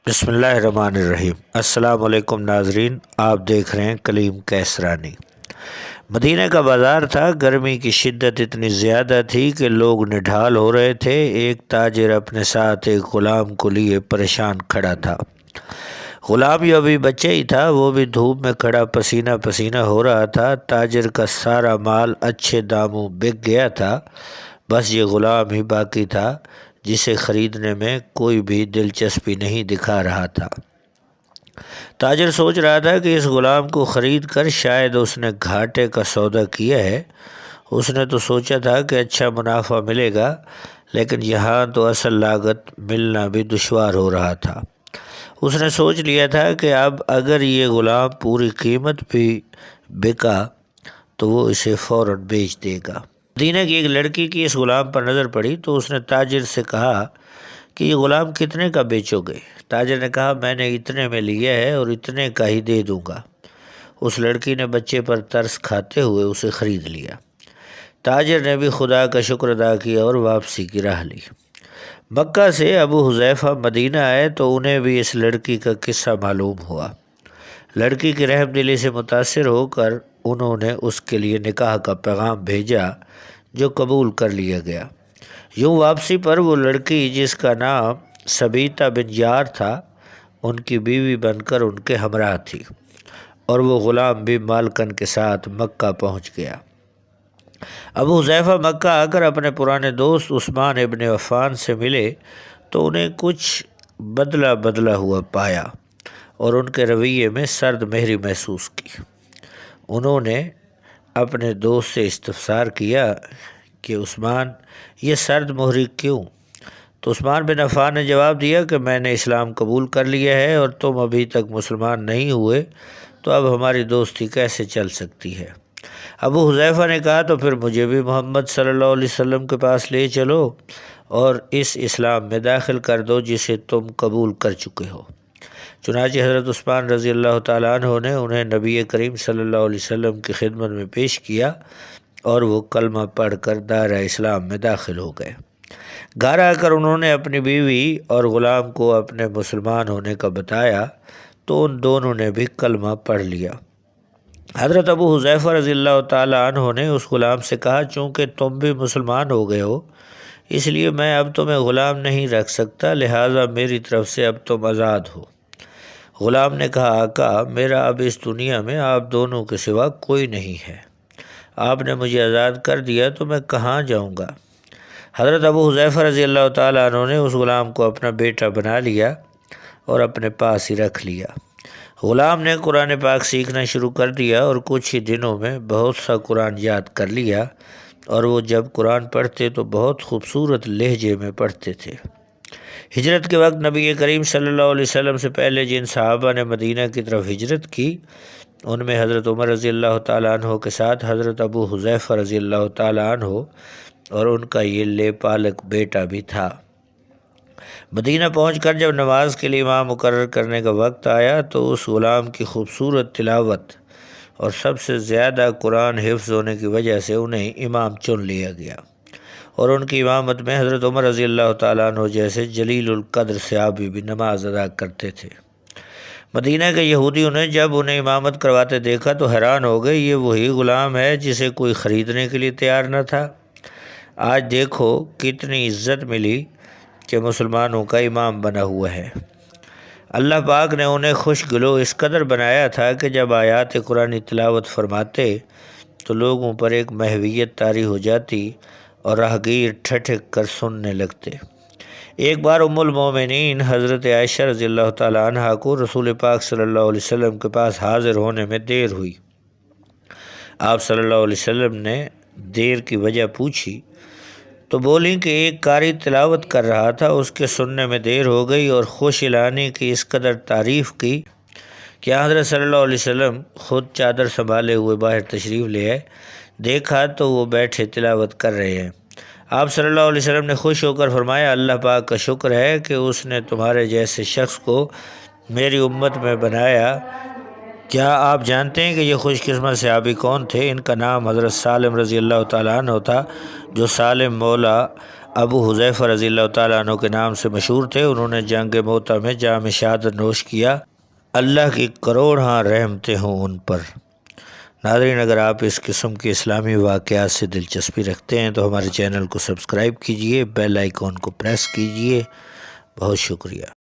بسم اللہ الرحمن الرحیم۔ السلام علیکم ناظرین، آپ دیکھ رہے ہیں کلیم کیسرانی۔ مدینہ کا بازار تھا، گرمی کی شدت اتنی زیادہ تھی کہ لوگ نڈھال ہو رہے تھے۔ ایک تاجر اپنے ساتھ ایک غلام کو لیے پریشان کھڑا تھا۔ غلام جو ابھی بچہ ہی تھا، وہ بھی دھوپ میں کھڑا پسینہ پسینہ ہو رہا تھا۔ تاجر کا سارا مال اچھے داموں بک گیا تھا، بس یہ غلام ہی باقی تھا جسے خریدنے میں کوئی بھی دلچسپی نہیں دکھا رہا تھا۔ تاجر سوچ رہا تھا کہ اس غلام کو خرید کر شاید اس نے گھاٹے کا سودا کیا ہے۔ اس نے تو سوچا تھا کہ اچھا منافع ملے گا، لیکن یہاں تو اصل لاگت ملنا بھی دشوار ہو رہا تھا۔ اس نے سوچ لیا تھا کہ اب اگر یہ غلام پوری قیمت بھی بکا تو وہ اسے فوراً بیچ دے گا۔ مدینہ کی ایک لڑکی کی اس غلام پر نظر پڑی تو اس نے تاجر سے کہا کہ یہ غلام کتنے کا بیچو گے؟ تاجر نے کہا میں نے اتنے میں لیا ہے اور اتنے کا ہی دے دوں گا۔ اس لڑکی نے بچے پر ترس کھاتے ہوئے اسے خرید لیا۔ تاجر نے بھی خدا کا شکر ادا کیا اور واپسی کی راہ لی۔ مکہ سے ابو حذیفہ مدینہ آئے تو انہیں بھی اس لڑکی کا قصہ معلوم ہوا۔ لڑکی کی رحم دلی سے متاثر ہو کر انہوں نے اس کے لیے نکاح کا پیغام بھیجا جو قبول کر لیا گیا۔ یوں واپسی پر وہ لڑکی جس کا نام سبیتا بن یار تھا، ان کی بیوی بن کر ان کے ہمراہ تھی، اور وہ غلام بھی مالکن کے ساتھ مکہ پہنچ گیا۔ ابو حذیفہ مکہ آ کر اپنے پرانے دوست عثمان ابن عفان سے ملے تو انہیں کچھ بدلا ہوا پایا اور ان کے رویے میں سرد مہری محسوس کی۔ انہوں نے اپنے دوست سے استفسار کیا کہ عثمان، یہ سرد مہری کیوں؟ تو عثمان بن عفان نے جواب دیا کہ میں نے اسلام قبول کر لیا ہے اور تم ابھی تک مسلمان نہیں ہوئے، تو اب ہماری دوستی کیسے چل سکتی ہے؟ ابو حذیفہ نے کہا تو پھر مجھے بھی محمد صلی اللہ علیہ وسلم کے پاس لے چلو اور اس اسلام میں داخل کر دو جسے تم قبول کر چکے ہو۔ چنانچہ حضرت عثمان رضی اللہ تعالیٰ عنہ نے انہیں نبی کریم صلی اللہ علیہ وسلم کی خدمت میں پیش کیا اور وہ کلمہ پڑھ کر دائرہ اسلام میں داخل ہو گئے۔ گھر آ کر انہوں نے اپنی بیوی اور غلام کو اپنے مسلمان ہونے کا بتایا تو ان دونوں نے بھی کلمہ پڑھ لیا۔ حضرت ابو حذیفہ رضی اللہ تعالیٰ عنہ نے اس غلام سے کہا چونکہ تم بھی مسلمان ہو گئے ہو اس لیے میں اب تمہیں غلام نہیں رکھ سکتا، لہٰذا میری طرف سے اب تم آزاد ہو۔ غلام نے کہا آقا، میرا اب اس دنیا میں آپ دونوں کے سوا کوئی نہیں ہے، آپ نے مجھے آزاد کر دیا تو میں کہاں جاؤں گا؟ حضرت ابو حذیفہ رضی اللہ تعالیٰ عنہ نے اس غلام کو اپنا بیٹا بنا لیا اور اپنے پاس ہی رکھ لیا۔ غلام نے قرآن پاک سیکھنا شروع کر دیا اور کچھ ہی دنوں میں بہت سا قرآن یاد کر لیا، اور وہ جب قرآن پڑھتے تو بہت خوبصورت لہجے میں پڑھتے تھے۔ ہجرت کے وقت نبی کریم صلی اللہ علیہ وسلم سے پہلے جن صحابہ نے مدینہ کی طرف ہجرت کی ان میں حضرت عمر رضی اللہ تعالیٰ عنہ کے ساتھ حضرت ابو حذیفہ رضی اللہ تعالیٰ عنہ اور ان کا یہ لے پالک بیٹا بھی تھا۔ مدینہ پہنچ کر جب نماز کے لیے امام مقرر کرنے کا وقت آیا تو اس غلام کی خوبصورت تلاوت اور سب سے زیادہ قرآن حفظ ہونے کی وجہ سے انہیں امام چن لیا گیا، اور ان کی امامت میں حضرت عمر رضی اللہ تعالیٰ عنہ جیسے جلیل القدر صحابی بھی نماز ادا کرتے تھے۔ مدینہ کے یہودیوں نے جب انہیں امامت کرواتے دیکھا تو حیران ہو گئے، یہ وہی غلام ہے جسے کوئی خریدنے کے لیے تیار نہ تھا۔ آج دیکھو کتنی عزت ملی کہ مسلمانوں کا امام بنا ہوا ہے۔ اللہ پاک نے انہیں خوش گلو اس قدر بنایا تھا کہ جب آیات قرآن تلاوت فرماتے تو لوگوں پر ایک محویت طاری ہو جاتی اور راہگیر ٹھٹک کر سننے لگتے۔ ایک بار ام المومنین حضرت عائشہ رضی اللہ تعالیٰ عنہ کو رسول پاک صلی اللہ علیہ وسلم کے پاس حاضر ہونے میں دیر ہوئی۔ آپ صلی اللہ علیہ وسلم نے دیر کی وجہ پوچھی تو بولیں کہ ایک قاری تلاوت کر رہا تھا، اس کے سننے میں دیر ہو گئی، اور خوش الانی کی اس قدر تعریف کی کہ حضرت صلی اللہ علیہ وسلم خود چادر سنبھالے ہوئے باہر تشریف لے آئے۔ دیکھا تو وہ بیٹھے تلاوت کر رہے ہیں۔ آپ صلی اللہ علیہ وسلم نے خوش ہو کر فرمایا اللہ پاک کا شکر ہے کہ اس نے تمہارے جیسے شخص کو میری امت میں بنایا۔ کیا آپ جانتے ہیں کہ یہ خوش قسمت صحابی کون تھے؟ ان کا نام حضرت سالم رضی اللہ تعالیٰ عنہ تھا، جو سالم مولا ابو حذیفہ رضی اللہ تعالیٰ عنہ کے نام سے مشہور تھے۔ انہوں نے جنگ موتا میں جام شہادت نوش کیا۔ اللہ کی کروڑ رحمتیں ہوں ان پر۔ ناظرین، اگر آپ اس قسم کے اسلامی واقعات سے دلچسپی رکھتے ہیں تو ہمارے چینل کو سبسکرائب کیجئے، بیل آئیکن کو پریس کیجئے۔ بہت شکریہ۔